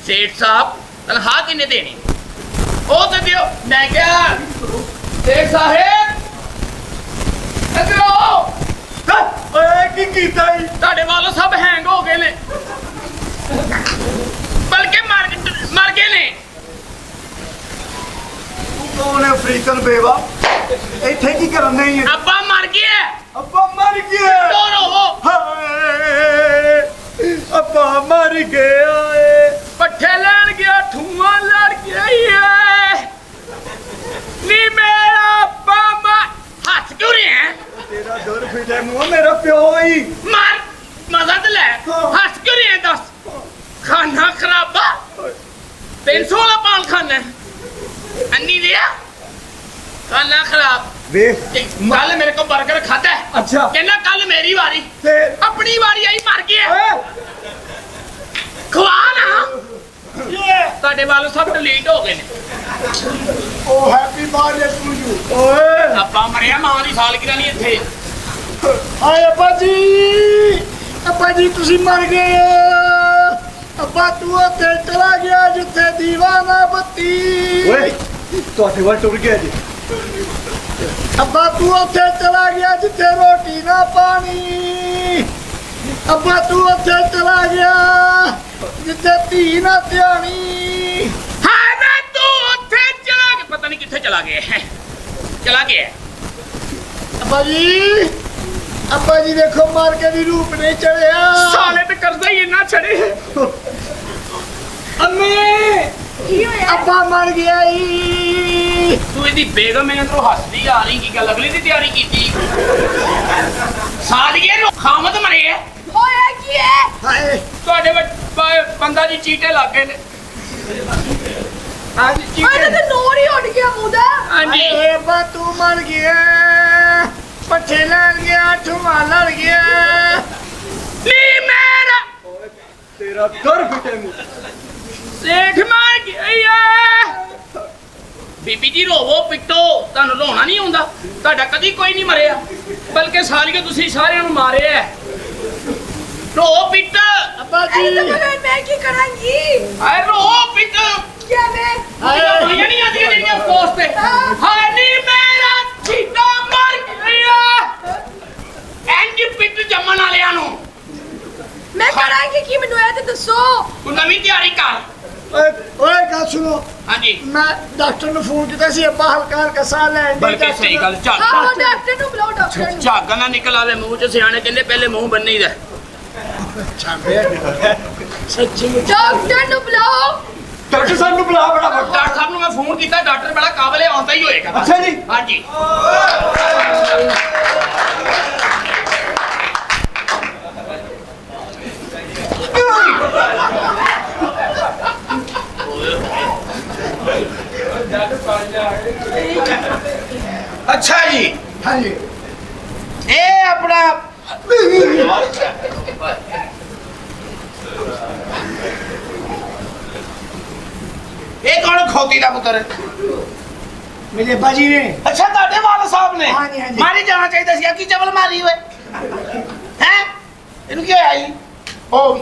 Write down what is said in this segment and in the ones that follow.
सेठ साहब तनख्वाह किन्ने देनी ओ ते दियो मैं क्या सेठ साहब इधर आओ ਕੀ ਕੀਤਾ ਜੀ ਤੁਹਾਡੇ ਵਾਲੋਂ ਸਭ ਹੈਂਗ ਹੋ ਗਏ ਨੇ ਬਲਕਿ ਮਰ ਗਏ ਨੇ ਤੂੰ ਕੌਣ ਹੈ ਅਫਰੀਕਨ ਬੇਵਾ ਇੱਥੇ ਕੀ ਕਰਨ ਨਹੀਂ ਹੈ ਅੱਬਾ ਮਰ ਗਿਆ ਅੱਬਾ ਮਰ ਗਿਆ ਰੋਵੋ ਹਾਏ ਅੱਬਾ ਮਰ ਗਿਆ ਏ ਪੱਠੇ ਲੈਣ ਗਿਆ ਠੂਆਂ ਲੜ ਗਿਆ ਏ ਨੀ ਮੇਰਾ ਬਾਬਾ ਹੱਥ ਕਿਉਂ ਰਿਹਾ ਤੇਰਾ ਦਰ ਫਿਟੇ ਮੂੰਹ ਮੇਰਾ ਪਿਓ ਹੀ ਮਾਰ ਮਜ਼ਾ ਤੇ ਲੈ ਹੱਥ ਕਿਉਂ ਰਿਹਾ ਦੱਸ ਖਾਣਾ ਖਰਾਬਾ 300 ਵਾਲਾ ਪਾਲ ਖਾਣਾ ਅੰਨੀ ਦਿਆ ਖਾਣਾ ਖਰਾਬ ਵੇਖ ਕੱਲ ਮੇਰੇ ਕੋ 버ਗਰ ਖਾਦਾ ਅੱਛਾ ਕਹਿੰਦਾ ਕੱਲ ਮੇਰੀ ਵਾਰੀ ਤੇ ਆਪਣੀ ਵਾਰੀ ਆਈ ਮਰ ਗਿਆ ਓਏ ਖਵਾ ਨਾ ਤੁਹਾਡੇ ਵਾਲੋਂ ਸਭ ਡਿਲੀਟ ਹੋ ਗਏ ਨੇ ਓ ਹੈਪੀ ਬਰਥਡੇ ਟੂ ਯੂ ਓਏ ਆਪਾਂ ਮਰਿਆ ਮਾਂ ਦੀ ਸਾਲਗਿਰਾ ਨਹੀਂ ਇੱਥੇ ਹਾਏ ਅੱਬਾ ਜੀ ਤੁਸੀਂ ਮਰ ਗਏ ਅੱਬਾ ਤੂੰ ਉੱਥੇ ਚਲਾ ਗਿਆ ਜਿੱਥੇ ਦੀਵਾਨਾ ਬੱਤੀ ਓਏ ਤੁਹਾਡੇ ਵੱਲ ਟੁਰ ਗਿਆ ਜੀ ਅੱਬਾ ਤੂੰ ਉੱਥੇ ਚਲਾ ਗਿਆ ਜਿੱਥੇ ਰੋਟੀ ਨਾ ਪਾਣੀ ਅੱਬਾ ਤੂੰ ਉੱਥੇ ਚਲਾ ਗਿਆ ਜਿੱਥੇ ਧੀ ਨਾ ਧਿਆਣੀ ਹਾਂ ਮੈਂ ਤੂੰ ਉੱਥੇ ਚਲਾ ਗਿਆ ਪਤਾ ਨਹੀਂ ਕਿੱਥੇ ਚਲਾ ਗਿਆ ਚਲਾ ਗਿਆ ਅੱਬਾ ਜੀ ਦੇਖੋ ਮਾਰ ਕੇ ਵੀ ਰੂਪ ਨਹੀਂ ਚੜਿਆ ਸਾਲੇ ਤੇ ਕਰਦਾ ਹੀ ਇੰਨਾ ਛੜੇ ਅੰਮੀ ਕੀ ਹੋਇਆ ਅੱਬਾ ਮਰ ਗਿਆ ਈ ਤੂੰ ਇਹਦੀ ਬੇਗਮ ਇਹਨਾਂ ਤੋਂ ਹੱਸਦੀ ਆ ਰਹੀ ਕੀ ਗੱਲ ਅਗਲੀ ਦੀ ਤਿਆਰੀ ਕੀਤੀ ਸਾਲੀਏ ਨੂੰ ਖਾਮਦ ਮਰੇ ਹੈ ਹੋਇਆ ਕੀ ਹੈ ਹਾਏ ਤੁਹਾਡੇ ਬੰਦਾ ਜੀ ਚੀਟੇ ਲੱਗ ਗਏ ਨੇ ਹਾਂਜੀ ਓਏ ਤੇ ਨੋਰ ਹੀ ਉੱਡ ਗਿਆ ਮੂੰਹ ਦਾ ਹਾਂਜੀ ਹਾਏ ਅੱਬਾ ਤੂੰ ਮਰ ਗਿਆ ਪੱਠੇ ਲੜ ਗਿਆ ਠੁਮਾ ਲੜ ਗਿਆ ਨੀ ਮੇਰਾ ਤੇਰਾ ਦਰ ਫਿਟੇ ਮੂੰਹ ਸੇਠ ਮਾਰ ਗਿਆ ਬੀਬੀ ਜੀ ਰੋਵੋ ਪਿੱਟੋ ਤੁਹਾਨੂੰ ਰੋਣਾ ਨਹੀਂ ਆਉਂਦਾ ਤੁਹਾਡਾ ਕਦੀ ਕੋਈ ਨਹੀਂ ਮਰਿਆ ਬਲਕਿ ਸਾਲੀਓ ਤੁਸੀਂ ਸਾਰਿਆਂ ਨੂੰ ਮਾਰਿਆ ਰੋ ਪਿੱਟ ਅੱਬਾ ਐ ਤਾਂ ਜੀ ਮੈਂ ਕੀ ਕਰਾਂਗੀ ਹਾਏ ਰੋ ਪਿੱਟ ਕਿਵੇਂ ਆਇਆ ਨਹੀਂ ਆਦੀਆਂ ਜਿਹੜੀਆਂ ਪੋਸਟ ਤੇ ਹਾਏ ਨੀ ਮੇਰਾ ਚੀਟਾ ਮਰ ਗਿਆ ਇੰਜ ਪਿੱਟ ਜੰਮਣ ਵਾਲਿਆਂ ਨੂੰ ਮੈਂ ਕਰਾਂਗੀ ਕੀ ਮੈਨੂੰ ਇਹ ਤੇ ਦੱਸੋ ਤੂੰ ਨਵੀਂ ਤਿਆਰੀ ਕਰ ਓਏ ਗੱਲ ਸੁਣੋ ਹਾਂਜੀ ਮੈਂ ਡਾਕਟਰ ਨੂੰ ਫੋਨ ਕੀਤਾ ਸੀ ਅੱਬਾ ਹਲਕਾ ਹਲਕਾ ਸਾਹ ਲੈਣ ਦੀ ਬਲਕਿ ਸਹੀ ਗੱਲ ਝੱਗ ਆਹੋ ਡਾਕਟਰ ਨੂੰ ਬੁਲਾਓ ਡਾਕਟਰ ਨੂੰ ਝੱਗ ਨਾ ਨਿਕਲ ਆਵੇ ਮੂੰਹ ਚ ਸਿਆਣੇ ਕਹਿੰਦੇ ਪਹਿਲੇ ਮੂੰਹ ਬੰਨੀ ਦਾ ਸੱਚੀ ਡਾਕਟਰ ਨੂੰ ਬੁਲਾਓ ਡਾਕਟਰ ਸਾਹਿਬ ਨੂੰ ਬੁਲਾ ਬੜਾ ਡਾਕਟਰ ਸਾਹਿਬ ਨੂੰ ਮੈਂ ਫੋਨ ਕੀਤਾ ਡਾਕਟਰ ਬੜਾ ਕਾਬਲੇ ਆਉਂਦਾ ਹੀ ਹੋਏਗਾ ਅੱਛਾ ਜੀ ਹਾਂਜੀ ਅੱਛਾ ਜੀ ਹਾਂਜੀ ਇਹ ਆਪਣਾ ਇਹ ਕੌਣ ਖੋਤੀ ਦਾ ਪੁੱਤਰ ਮੇਰੇ ਅੱਬਾ ਜੀ ਨੇ ਅੱਛਾ ਤੁਹਾਡੇ ਵਾਲ ਸਾਹਿਬ ਨੇ ਹਾਂਜੀ, ਹਾਂਜੀ। ਮਾਰੀ ਜਾਣਾ ਚਾਹੀਦਾ ਸੀ ਕੀ ਚਵਲ ਮਾਰੀ ਓਏ ਹੈ ਇਹਨੂੰ ਕੀ ਹੋਇਆ ਜੀ ਉਹ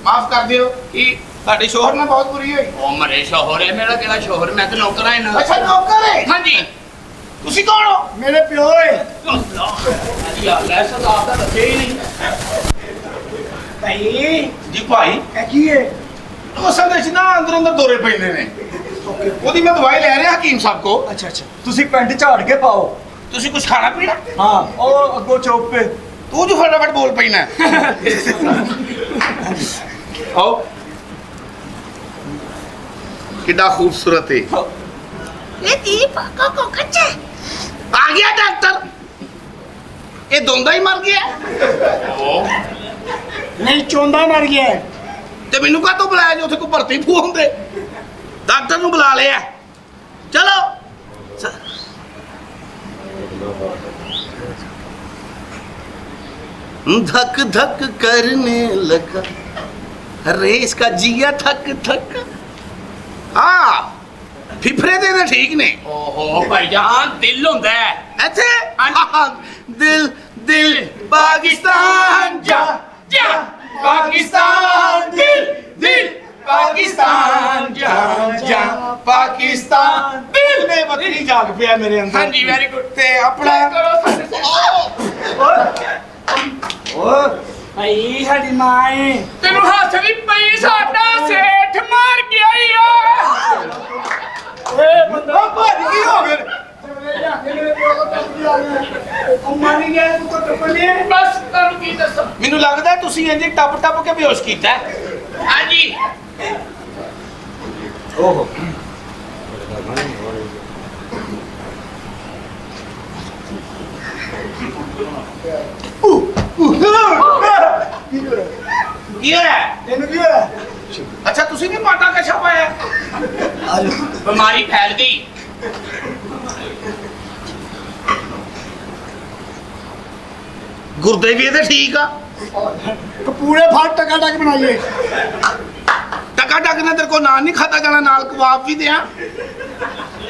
ਮਾਫ ਕਰ ਦਿਓ ਕਿ ਤੁਹਾਡੇ ਸ਼ੋਹਰ ਨਾਲ ਬਹੁਤ ਬੁਰੀ ਹੋਈ ਉਹ ਮਰੇ ਸ਼ੋਹਰ ਹੈ ਮੇਰਾ ਕਿਹੜਾ ਸ਼ੋਹਰ ਮੈਂ ਤਾਂ ਨੌਕਰ ਹਾਂ ਇਹਨਾਂ ਦਾ ਅੱਛਾ ਨੌਕਰ ਹੈ ਹਾਂਜੀ ਤੁਸੀਂ ਕੌਣ ਹੋ ਮੇਰੇ ਪਿਓ ਏ ਯਾਰ ਲੈ ਸਦਾ ਦਾ ਦੱਸੇ ਹੀ ਨਹੀਂ ਭਾਈ ਜੀ ਭਾਈ ਇਹ ਕੀ ਏ ਉਹ ਸੰਦੇਸ਼ ਨਾ ਅੰਦਰ ਅੰਦਰ ਦੌਰੇ ਪੈਂਦੇ ਨੇ ਉਹਦੀ ਮੈਂ ਦਵਾਈ ਲੈ ਰਿਹਾ ਹਕੀਮ ਸਾਹਿਬ ਕੋ ਅੱਛਾ ਅੱਛਾ ਤੁਸੀਂ ਪੈਂਟ ਝਾੜ ਕੇ ਪਾਓ ਤੁਸੀਂ ਕੁਝ ਖਾਣਾ ਪੀਣਾ ਹਾਂ ਉਹ ਅੱਗੋਂ ਚੌਕ ਪੇ ਤੂੰ ਜੋ ਫਟਾਫਟ ਬੋਲ ਪੈਣਾ ਆਓ ਕਿੱਡਾ ਖੂਬਸੂਰਤ ਹੈ ਇਹ ਦੀਪ ਕੋ ਕੱਚੇ ਆ ਗਿਆ ਡਾਕਟਰ ਇਹ ਦੋਂਦਾ ਹੀ ਮਰ ਗਿਆ ਨਹੀਂ ਚੋਂਦਾ ਮਰ ਗਿਆ ਹੈ। ਤੇ ਮੈਨੂੰ ਕਾਹਤੋਂ ਬੁਲਾਇਆ ਜੀ ਉੱਥੇ ਕੋਈ ਭਰਤੀ ਫੂ ਹੁੰਦੇ ਡਾਕਟਰ ਨੂੰ ਬੁਲਾ ਲਿਆ ਚਲੋ धक धक करने लगा अरे इसका जिया थक थक हाँ फिफरे दे ठीक ने ओहो भाईजान दिल होंदा है ऐसे दिल दिल पाकिस्तान जा जा पाकिस्तान दिल दिल पाकिस्तान ਪਾਕਿਸਤਾਨ ਦਿਲ ਨੇ ਵਤਨੀ ਜਾਗ ਪਿਆ ਮੇਰੇ ਅੰਦਰ ਹਾਂਜੀ ਵੈਰੀ ਗੁੱਡ ਤੇ ਆਪਣਾ ਭਾਈ ਸਾਡੀ ਮਾਂ ਏ ਤੈਨੂੰ ਹੱਥ ਵੀ ਪਈ ਸਾਡਾ ਸੇਠ ਮਾਰ ਕੇ ਆਈ ਆ ਏ ਬੰਦਾ ਭੱਜ ਕੀ ਹੋ ਗਿਆ ਮਾਰੀ ਗਿਆ ਤੂੰ ਤਾਂ ਟੱਪਣੇ ਬਸ ਤੁਹਾਨੂੰ ਕੀ ਦੱਸਾਂ ਮੈਨੂੰ ਲੱਗਦਾ ਤੁਸੀਂ ਇੰਜ ਟੱਪ ਟੱਪ ਕੇ ਬੇਹੋਸ਼ ਕੀਤਾ ਹੈ। ਹਾਂਜੀ ਓਹੋ ਕੀ ਹੋਇਆ ਤੈਨੂੰ ਕੀ ਹੋਇਆ ਅੱਛਾ ਤੁਸੀਂ ਵੀ ਮਾਟਾ ਕਛਾ ਪਾਇਆ ਬਿਮਾਰੀ ਫੈਲ ਗਈ ਗੁਰਦੇ ਵੀ ਇਹਦੇ ਠੀਕ ਆ ਕਪੂਰੇ ਫੜ ਟਕਾ ਟਕ ਬਣਾਈਏ ਟਕਾ ਟਕ ਨੇ ਤੇਰੇ ਕੋ ਨਾਨ ਨਹੀਂ ਖਾਤਾ ਜਾਣਾ ਨਾਲ ਕਬਾਬ ਵੀ ਦਿਆਂ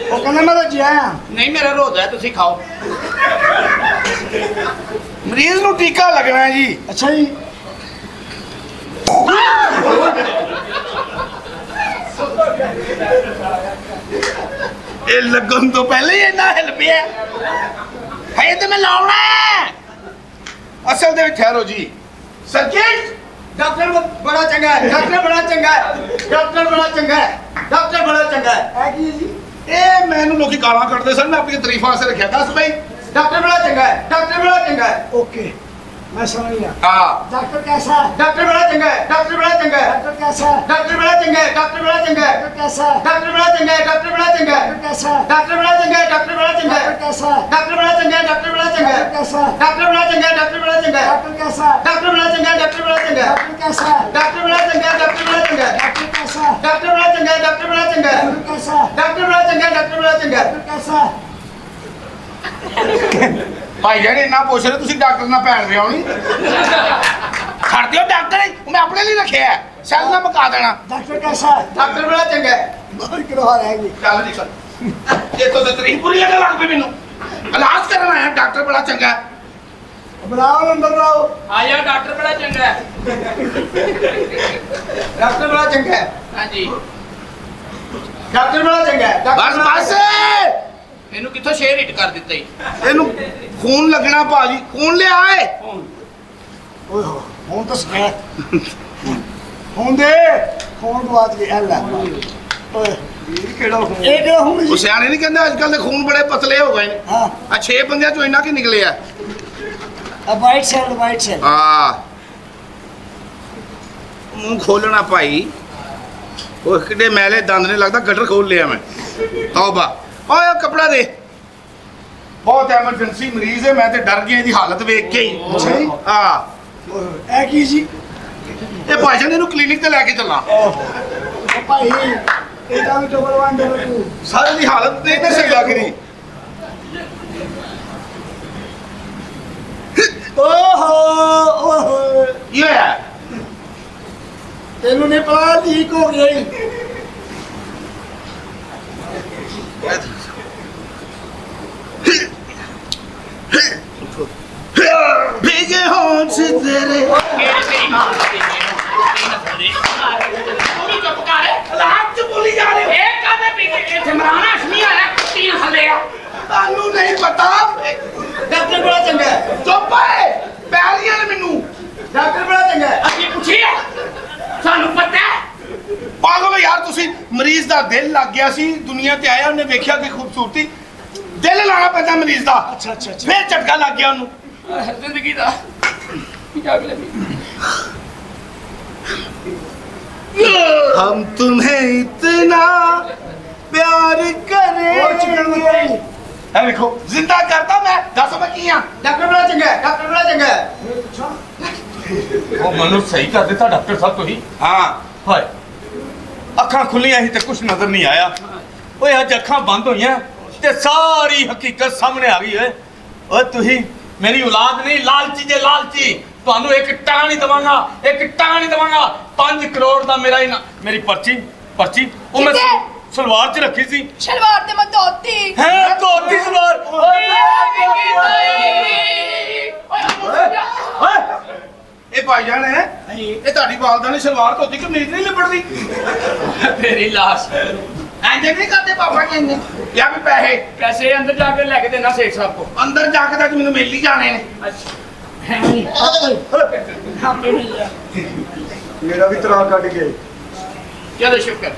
ਉਹ ਕਹਿੰਦਾ ਮੈਂ ਤਾਂ ਜਿਆ ਆ ਨਹੀਂ ਮੇਰਾ ਰੋਜ਼ਾ ਹੈ ਤੁਸੀਂ ਖਾਓ ਮਰੀਜ਼ ਨੂੰ ਟੀਕਾ ਲੱਗਣਾ ਹੈ ਜੀ ਅੱਛਾ ਜੀ ਇਹ ਲੱਗਣ ਤੋਂ ਪਹਿਲੇ ਹੀ ਇੰਨਾ ਹਿਲ ਪਿਆ ਹੈ ਤੇ ਮੈਂ ਲਾਉਣਾ ਹੈ। ਅਸਲ ਦੇ ਵਿੱਚ ਠਹਿਰੋ ਜੀ ਸਰਜੀਤ ਡਾਕਟਰ ਬੜਾ ਚੰਗਾ ਹੈ ਡਾਕਟਰ ਬੜਾ ਚੰਗਾ ਹੈ ਡਾਕਟਰ ਬੜਾ ਚੰਗਾ ਹੈ ਡਾਕਟਰ ਬੜਾ ਚੰਗਾ ਹੈ ਕੀ ਜੀ ਇਹ ਮੈਨੂੰ ਲੋਕੀ ਗਾਲਾਂ ਕੱਢਦੇ ਸਨ ਮੈਂ ਆਪਣੀ ਤਾਰੀਫਾਂ ਵਾਸਤੇ ਰੱਖਿਆ ਦੱਸ ਬਈ डॉक्टर बड़ा चंगा है डॉक्टर बड़ा चंगा है ओके मैं समझ गया ਹਾਂ डॉक्टर कैसा है डॉक्टर बड़ा चंगा है डॉक्टर बड़ा चंगा है डॉक्टर कैसा है डॉक्टर बड़ा चंगा है डॉक्टर बड़ा चंगा है डॉक्टर कैसा है डॉक्टर बड़ा चंगा है डॉक्टर बड़ा चंगा है डॉक्टर कैसा है डॉक्टर बड़ा चंगा है डॉक्टर बड़ा चंगा है डॉक्टर कैसा है डॉक्टर बड़ा चंगा है डॉक्टर बड़ा चंगा है कैसा है डॉक्टर बड़ा चंगा है डॉक्टर बड़ा चंगा है डॉक्टर कैसा है डॉक्टर बड़ा चंगा है डॉक्टर बड़ा चंगा है डॉक्टर कैसा है डॉक्टर बड़ा चंगा है डॉक्टर बड़ा चंगा है डॉक्टर कैसा है डॉक्टर बड़ा चंगा है डॉक्टर बड़ा चंगा है डॉक्टर कैसा है डॉक्टर बड़ा चंगा है डॉक्टर बड़ा चंगा है डॉक्टर कैसा है ਭਾਈ ਜਾਨ ਇੰਨਾ ਪੁੱਛ ਰਹੇ ਤੁਸੀਂ ਡਾਕਟਰ ਨਾਲ ਭੈਣ ਦੇ ਆਉਣੀ ਛੱਡ ਦਿਓ ਡਾਕਟਰ ਮੈਂ ਆਪਣੇ ਲਈ ਰੱਖਿਆ ਸੈੱਲ ਨਾ ਮੁਕਾ ਦੇਣਾ डॉक्टर कैसा है डॉक्टर बड़ा चंगा है बहुत करवा रहेगी ਚੱਲ ਜੀ ਚੱਲ ਇਹ ਤਾਂ ਤਰੀਫ ਪੂਰੀ ਲੱਗਣ ਲੱਗ ਪਈ ਮੈਨੂੰ ਇਲਾਜ ਕਰਨ ਆਇਆ ਡਾਕਟਰ ਬੜਾ ਚੰਗਾ ਹੈ बुलाओ नंबर बुलाओ ਆਇਆ ਡਾਕਟਰ ਬੜਾ ਚੰਗਾ ਹੈ डॉक्टर बड़ा चंगा है ਹਾਂਜੀ डॉक्टर बड़ा चंगा है ਬਸ ਬਸ ਇਹਨੂੰ ਕਿੱਥੋਂ ਸ਼ੇਰ ਹਿੱਟ ਕਰ ਦਿੱਤਾ ਈ ਇਹਨੂੰ ਖੂਨ ਲੱਗਣਾ ਭਾਜੀ ਖੂਨ ਲਿਆ ਏ ओए हो फोन तो सके फोन दे फोन बात की हल्ला ओए ਕਿਹੜਾ ਖੂਨ ਇਹ ਕਿਹੜਾ ਹੁਣ ਉਹ ਸਿਆਣੇ ਨਹੀਂ ਕਹਿੰਦੇ ਅੱਜ ਕੱਲ ਦੇ ਖੂਨ ਬੜੇ ਪਤਲੇ ਹੋ ਗਏ ਨੇ ਹਾਂ ਆ 6 ਬੰਦਿਆਂ ਚੋਂ ਇੰਨਾ ਕੀ ਨਿਕਲੇ ਆ ਆ ਵਾਈਟ ਸੈਲ ਆ ਮੂੰਹ ਖੋਲਣਾ ਭਾਈ ਉਹ ਕਿੱਡੇ ਮੈਲੇ ਦੰਦ ਨੇ ਲੱਗਦਾ ਗਟਰ ਖੋਲ ਲਿਆ ਮੈਂ ਤੌਬਾ ਓਏ ਉਹ ਕੱਪੜਾ ਦੇ ਬਹੁਤ ਐਮਰਜੈਂਸੀ ਮਰੀਜ਼ ਹੈ ਮੈਂ ਤੇ ਡਰ ਗਿਆ ਇਹਦੀ ਹਾਲਤ ਵੇਖ ਕੇ ਹੀ ਅੱਛਾ ਜੀ? ਹਾਂ ਇਹ ਕੀ ਜੀ ਇਹ ਭਾਈ ਜਾਨ ਇਹਨੂੰ ਕਲੀਨਿਕ ਤੇ ਲੈ ਕੇ ਚੱਲਾਂ ਉਹ ਭਾਈ ਇਹ ਤਾਂ ਵੀ ਡਬਲ 1 ਡਬਲ 2 ਸਾਰੀ ਦੀ ਹਾਲਤ ਦੇਖ ਨਹੀਂ ਸਹੀ ਲੱਗ ਰਹੀ ਓਹੋ ਕੀ ਹੋਇਆ ਤੈਨੂੰ ਨਹੀਂ ਪਤਾ ਲੀਕ ਹੋ ਗਿਆ ਈ। ਭੀਗੇ ਹੋਂਠ ਤੇਰੇ ਕਿਹੜੀ ਤੇਰੀ ਮਾਂ ਦੀ ਤੂੰ ਵੀ ਚੁੱਪ ਕਰ ਲਾਟ ਚ ਬੋਲੀ ਜਾ ਰਹੇ ਹੋ ਇਹ ਕਾਹਦੇ ਪੀਕੇ ਇੱਥੇ ਮਰਾਣਾ ਅਸ਼ਮੀ ਆਇਆ ਕੁੱਤੀ ਹੱਲੇ ਆ ਤੁਹਾਨੂੰ ਨਹੀਂ ਪਤਾ ਡਾਕਟਰ ਬੜਾ ਚੰਗਾ ਹੈ ਚੁੱਪ ਹੈ ਪੈਰੀਆਂ ਨੇ ਮੈਨੂੰ ਡਾਕਟਰ ਬੜਾ ਚੰਗਾ ਹੈ ਅਸੀਂ ਪੁੱਛਿਆ ਸਾਨੂੰ ਪਤਾ ਹੈ ਪਾਗਲ ਹੋ ਯਾਰ ਤੁਸੀਂ ਮਰੀਜ਼ ਦਾ ਦਿਲ ਲੱਗ ਗਿਆ ਸੀ ਦੁਨੀਆ ਤੇ ਆਇਆ ਉਹਨੇ ਵੇਖਿਆ ਕਿ ਖੂਬਸੂਰਤੀ ਦਿਲ ਲਾਣਾ ਪੈਂਦਾ ਮਰੀਜ਼ ਦਾ ਅੱਛਾ ਅੱਛਾ ਅੱਛਾ ਫੇਰ ਝਟਕਾ ਲੱਗ ਗਿਆ ਉਹਨੂੰ ਜ਼ਿੰਦਗੀ ਦਾ ਜਗ ਲੈ हम तुम्हें इतना प्यार ਹੋਰ ਚਿਕਨ करेंगे ਮੰਗਾਈ है देखो जिंदा करता मैं दस मैं की हां ਡਾਕਟਰ ਬੜਾ ਚੰਗਾ ਹੈ ਡਾਕਟਰ ਬੜਾ ਚੰਗਾ ਹੈ ਉਹ ਮੈਨੂੰ ਸਹੀ ਕਰ ਦਿੱਤਾ ਡਾਕਟਰ ਸਾਹਿਬ ਤੁਸੀਂ हां ਹਾਏ ਅੱਖਾਂ ਖੁੱਲੀਆਂ ਸੀ ਤੇ ਕੁਝ ਨਜ਼ਰ ਨਹੀਂ ਆਇਆ ਓਏ ਅੱਜ ਅੱਖਾਂ ਬੰਦ ਹੋਈਆਂ ਤੇ ਸਾਰੀ ਹਕੀਕਤ ਸਾਹਮਣੇ ਆ ਗਈ ਓਏ ਓਏ ਤੁਸੀਂ ਮੇਰੀ ਔਲਾਦ ਨਹੀਂ ਲਾਲਚੀ ਜੇ ਲਾਲਚੀ ਤੁਹਾਨੂੰ ਇੱਕ ਟਾਂ ਨਹੀਂ ਦਵਾਂਗਾ 5 ਕਰੋੜ ਦਾ ਮੇਰਾ ਮੇਰੀ ਪਰਚੀ ਉਹ ਮੈਂ ਕਿੱਥੇ? ਸਲਵਾਰ 'ਚ ਰੱਖੀ ਸੀ ਸ਼ਲਵਾਰ ਤੇ ਮੈਂ ਧੋਤੀ ਹੈ ਧੋਤੀ ਸਲਵਾਰ ਇਹ ਭਾਈਜਾਨ ਹੈ ਇਹ ਤੁਹਾਡੀ ਵਾਲਦਾ ਨੇ ਸਲਵਾਰ ਧੋਤੀ ਕਮੀਜ਼ ਨਹੀਂ ਲਿਬੜਦੀ ਤੇਰੀ ਲਾਸ਼ ਇੰਜ ਨਹੀਂ ਕਰਦੇ ਪਾਪਾ ਜੀ ਇੰਨੇ ਜਾਂ ਵੀ ਪੈਸੇ ਪੈਸੇ ਅੰਦਰ ਜਾ ਕੇ ਲੈ ਕੇ ਦੇਣਾ ਸੇਠ ਸਾਹਿਬ ਕੋ ਅੰਦਰ ਜਾ ਕੇ ਤਾਂ ਮੈਨੂੰ ਮਿਲ ਹੀ ਜਾਣੇ ਨੇ ਮੇਰਾ ਵੀ ਤਰਾ ਕੱਢ ਗਏ ਚਲੋ ਸ਼ੁਕਰ